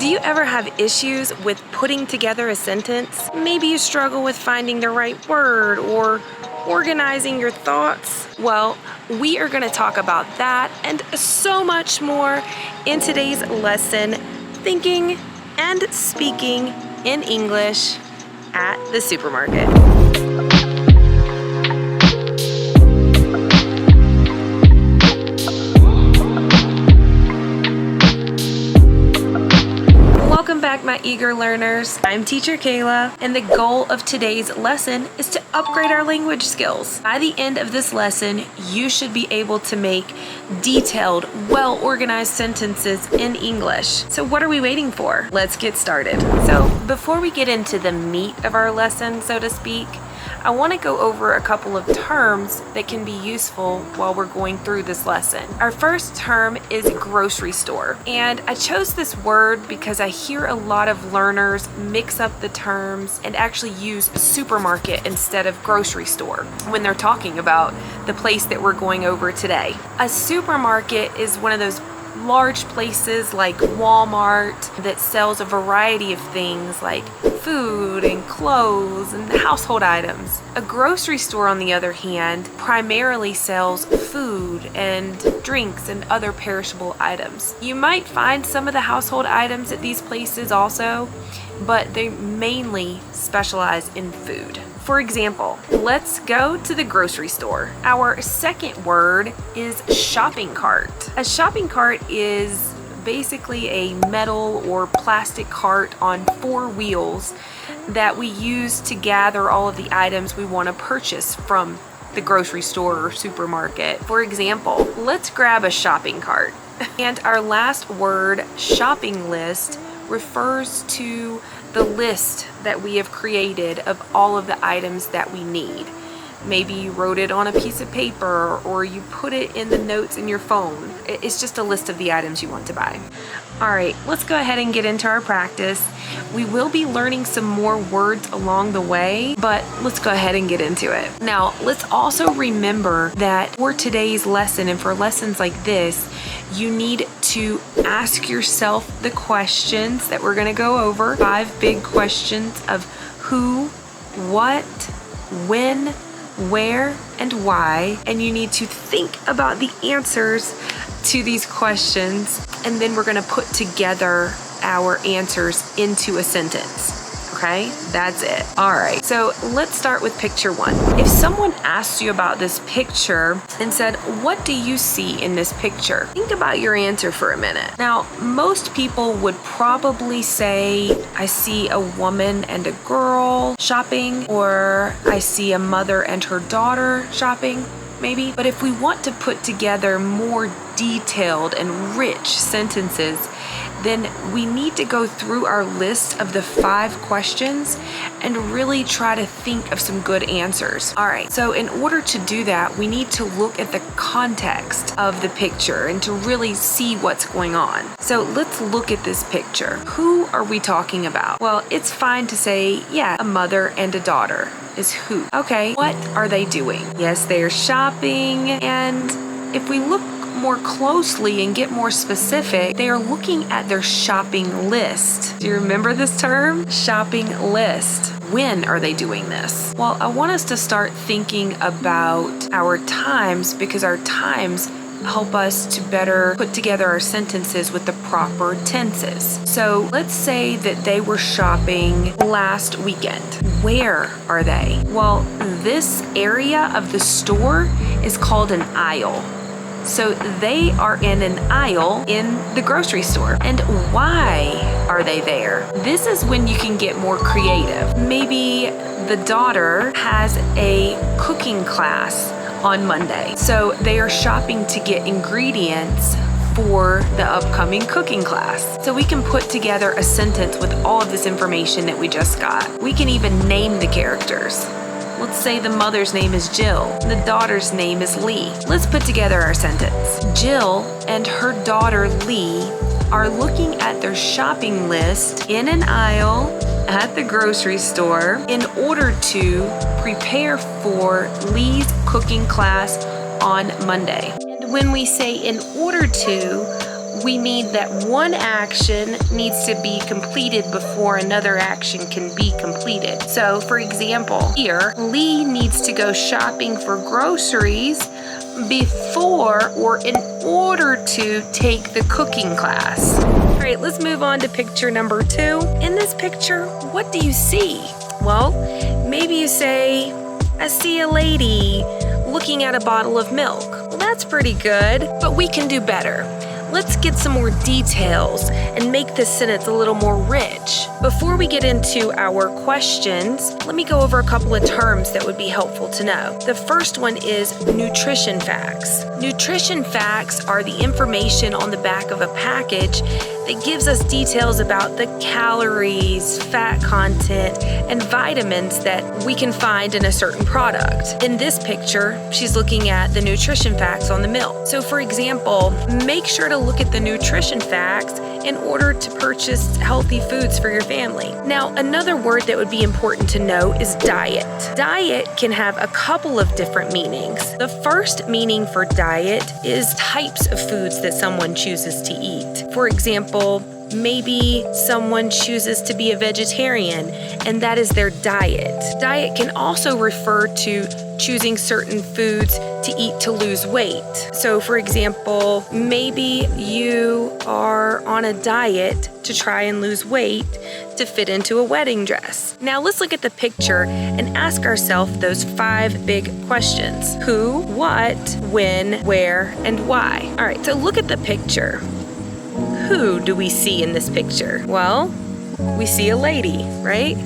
Do you ever have issues with putting together a sentence? Maybe you struggle with finding the right word or organizing your thoughts? Well, we are going to talk about that and so much more in today's lesson, Thinking and Speaking in English at the Supermarket. Welcome back, my eager learners. I'm teacher Kayla, and the goal of today's lesson is to upgrade our language skills. By the end of this lesson, you should be able to make detailed, well-organized sentences in English. So what are we waiting for? Let's get started. So before we get into the meat of our lesson, so to speak, I want to go over a couple of terms that can be useful while we're going through this lesson. Our first term is grocery store, and I chose this word because I hear a lot of learners mix up the terms and actually use supermarket instead of grocery store when they're talking about the place that we're going over today. A supermarket is one of those large places like Walmart that sells a variety of things like food and clothes and household items. A grocery store, on the other hand, primarily sells food and drinks and other perishable items. You might find some of the household items at these places also, but they mainly specialize in food. For example, let's go to the grocery store. Our second word is shopping cart. A shopping cart is basically a metal or plastic cart on 4 wheels that we use to gather all of the items we want to purchase from the grocery store or supermarket. For example, let's grab a shopping cart. And our last word, shopping list, refers to the list that we have created of all of the items that we need. Maybe you wrote it on a piece of paper or you put it in the notes in your phone. It's just a list of the items you want to buy. All right, let's go ahead and get into our practice. We will be learning some more words along the way, but let's go ahead and get into it. Now, let's also remember that for today's lesson and for lessons like this, you need to ask yourself the questions that we're going to go over. 5 big questions of who, what, when, where, and why. And you need to think about the answers to these questions, and then we're going to put together our answers into a sentence. Okay, that's it. All right, so let's start with picture 1. If someone asked you about this picture and said, "What do you see in this picture?" Think about your answer for a minute. Now, most people would probably say, "I see a woman and a girl shopping," or "I see a mother and her daughter shopping." Maybe. But if we want to put together more detailed and rich sentences, then we need to go through our list of the 5 questions and really try to think of some good answers. All right, so in order to do that, we need to look at the context of the picture and to really see what's going on. So let's look at this picture. Who are we talking about? Well, it's fine to say, yeah, a mother and a daughter is who. Okay, what are they doing? Yes, they are shopping, and if we look more closely and get more specific, they are looking at their shopping list. Do you remember this term? Shopping list. When are they doing this? Well, I want us to start thinking about our times, because our times help us to better put together our sentences with the proper tenses. So let's say that they were shopping last weekend. Where are they? Well, this area of the store is called an aisle. So they are in an aisle in the grocery store. And why are they there? This is when you can get more creative. Maybe the daughter has a cooking class on Monday. So they are shopping to get ingredients for the upcoming cooking class. So we can put together a sentence with all of this information that we just got. We can even name the characters. Let's say the mother's name is Jill, and the daughter's name is Lee. Let's put together our sentence. Jill and her daughter Lee are looking at their shopping list in an aisle at the grocery store in order to prepare for Lee's cooking class on Monday. And when we say in order to, we mean that one action needs to be completed before another action can be completed. So, for example, here, Lee needs to go shopping for groceries before or in order to take the cooking class. All right, let's move on to picture number 2. In this picture, what do you see? Well, maybe you say, I see a lady looking at a bottle of milk. Well, that's pretty good, but we can do better. Let's get some more details and make this sentence a little more rich. Before we get into our questions, let me go over a couple of terms that would be helpful to know. The first one is nutrition facts. Nutrition facts are the information on the back of a package that gives us details about the calories, fat content, and vitamins that we can find in a certain product. In this picture, she's looking at the nutrition facts on the milk. So for example, make sure to look at the nutrition facts in order to purchase healthy foods for your family. Now, another word that would be important to know is diet. Diet can have a couple of different meanings. The first meaning for diet is types of foods that someone chooses to eat. For example, maybe someone chooses to be a vegetarian and that is their diet. Diet can also refer to choosing certain foods to eat to lose weight. So for example, maybe you are on a diet to try and lose weight to fit into a wedding dress. Now let's look at the picture and ask ourselves those 5 big questions. Who, what, when, where, and why? All right, so look at the picture. Who do we see in this picture? Well, we see a lady, right?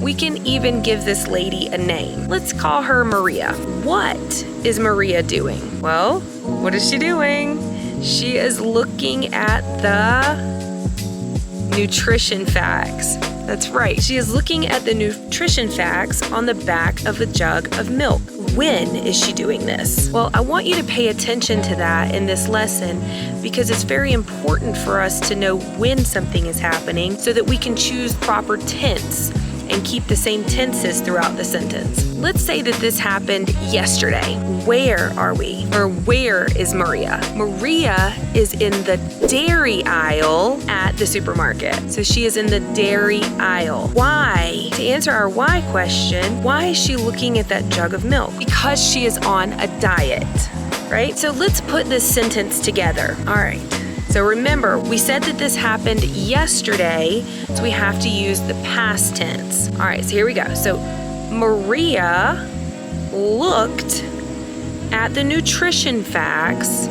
We can even give this lady a name. Let's call her Maria. What is Maria doing? Well, what is she doing? She is looking at the nutrition facts. That's right. She is looking at the nutrition facts on the back of a jug of milk. When is she doing this? Well, I want you to pay attention to that in this lesson because it's very important for us to know when something is happening so that we can choose proper tense and keep the same tenses throughout the sentence. Let's say that this happened yesterday. Where are we? Or where is Maria? Maria is in the dairy aisle at the supermarket. So she is in the dairy aisle. Why? To answer our why question, why is she looking at that jug of milk? Because she is on a diet, right? So let's put this sentence together. All right. So remember, we said that this happened yesterday, so we have to use the past tense. All right, so here we go. So Maria looked at the nutrition facts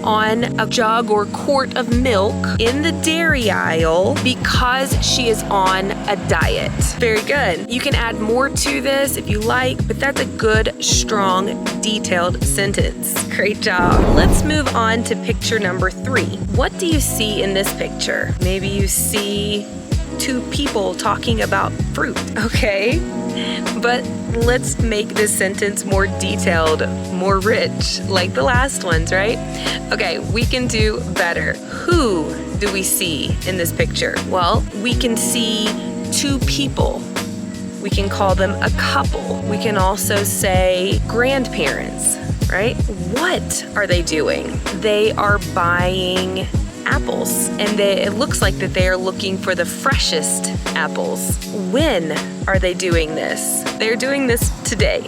on a jug or quart of milk in the dairy aisle because she is on a diet. Very good. You can add more to this if you like, but that's a good, strong, detailed sentence. Great job. Let's move on to picture number 3. What do you see in this picture? Maybe you see 2 people talking about fruit. Okay, but let's make this sentence more detailed, more rich, like the last ones, right? Okay, we can do better. Who do we see in this picture? Well, we can see 2 people. We can call them a couple. We can also say grandparents, right? What are they doing? They are buying apples, and it looks like that they are looking for the freshest apples. When are they doing this? They're doing this today.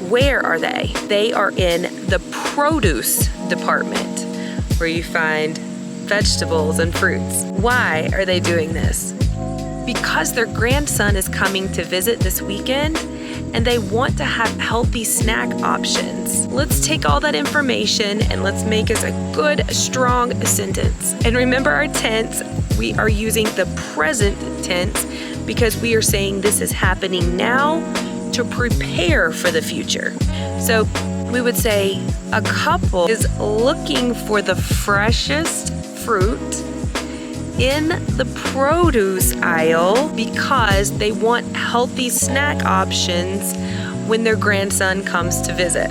Where are they? They are in the produce department, where you find vegetables and fruits. Why are they doing this? Because their grandson is coming to visit this weekend, and they want to have healthy snack options. Let's take all that information and let's make us a good, strong sentence. And remember our tense, we are using the present tense because we are saying this is happening now to prepare for the future. So we would say a couple is looking for the freshest fruit in the produce aisle because they want healthy snack options when their grandson comes to visit.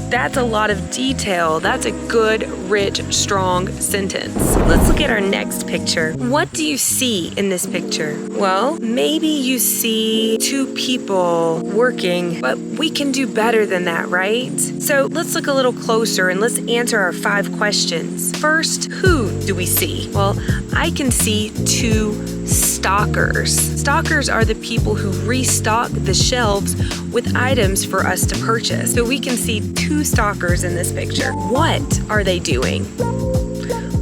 That's a lot of detail. That's a good, rich, strong sentence. Let's look at our next picture. What do you see in this picture? Well, maybe you see two people working, but we can do better than that, right? So let's look a little closer and let's answer our 5 questions. First, who do we see? Well, I can see 2 stockers. Stockers are the people who restock the shelves with items for us to purchase. So we can see 2 stockers in this picture. What are they doing?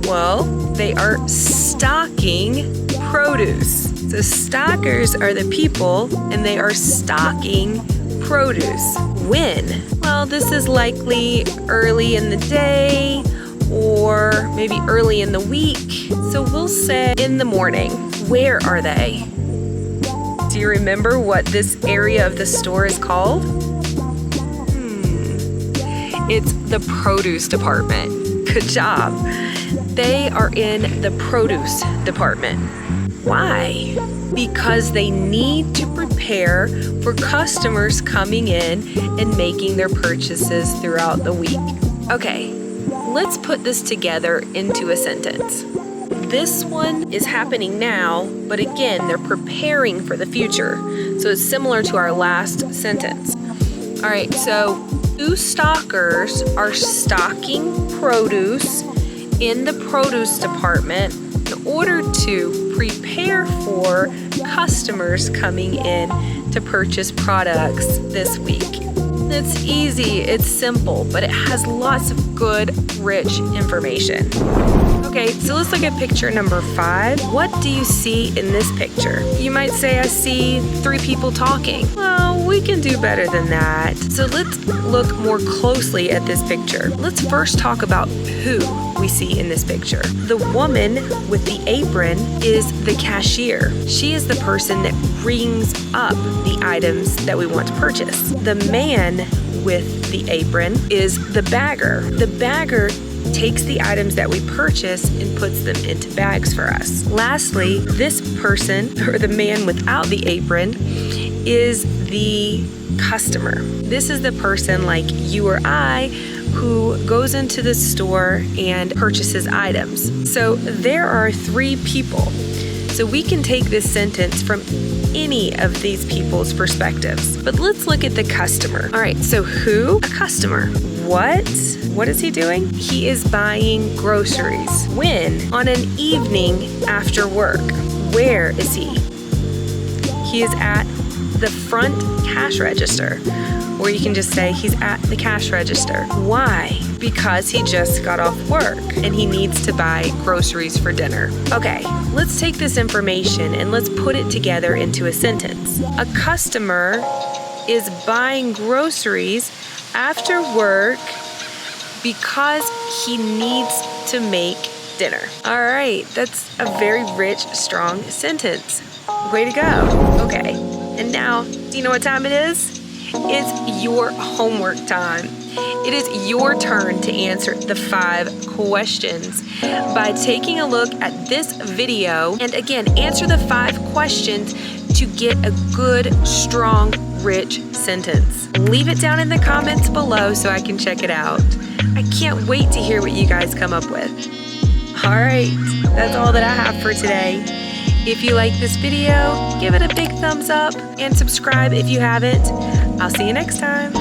Well, they are stocking produce. So stockers are the people and they are stocking produce. When? Well, this is likely early in the day or maybe early in the week. So we'll say in the morning. Where are they? Do you remember what this area of the store is called? It's the produce department. Good job. They are in the produce department. Why? Because they need to prepare for customers coming in and making their purchases throughout the week. Okay, let's put this together into a sentence. This one is happening now, but again, they're preparing for the future. So it's similar to our last sentence. All right, so 2 stockers are stocking produce in the produce department in order to prepare for customers coming in to purchase products this week. It's easy, it's simple, but it has lots of good, rich information. Okay, so let's look at picture number 5. What do you see in this picture? You might say, I see 3 people talking. Well, we can do better than that. So let's look more closely at this picture. Let's first talk about who we see in this picture. The woman with the apron is the cashier. She is the person that rings up the items that we want to purchase. The man with the apron is the bagger. The bagger takes the items that we purchase and puts them into bags for us. Lastly, this person, or the man without the apron, is the customer. This is the person like you or I who goes into the store and purchases items. So there are 3 people. So we can take this sentence from any of these people's perspectives. But let's look at the customer. All right, so who? A customer. What? What is he doing? He is buying groceries. When? On an evening after work. Where is he? He is at the front cash register. Or you can just say he's at the cash register. Why? Because he just got off work and he needs to buy groceries for dinner. Okay, let's take this information and let's put it together into a sentence. A customer is buying groceries after work because he needs to make dinner. All right, that's a very rich, strong sentence. Way to go. Okay, and now, do you know what time it is? It's your homework time. It is your turn to answer the 5 questions by taking a look at this video. And again, answer the 5 questions to get a good, strong, rich sentence. Leave it down in the comments below so I can check it out. I can't wait to hear what you guys come up with. All right, that's all that I have for today. If you like this video, give it a big thumbs up and subscribe if you haven't. I'll see you next time.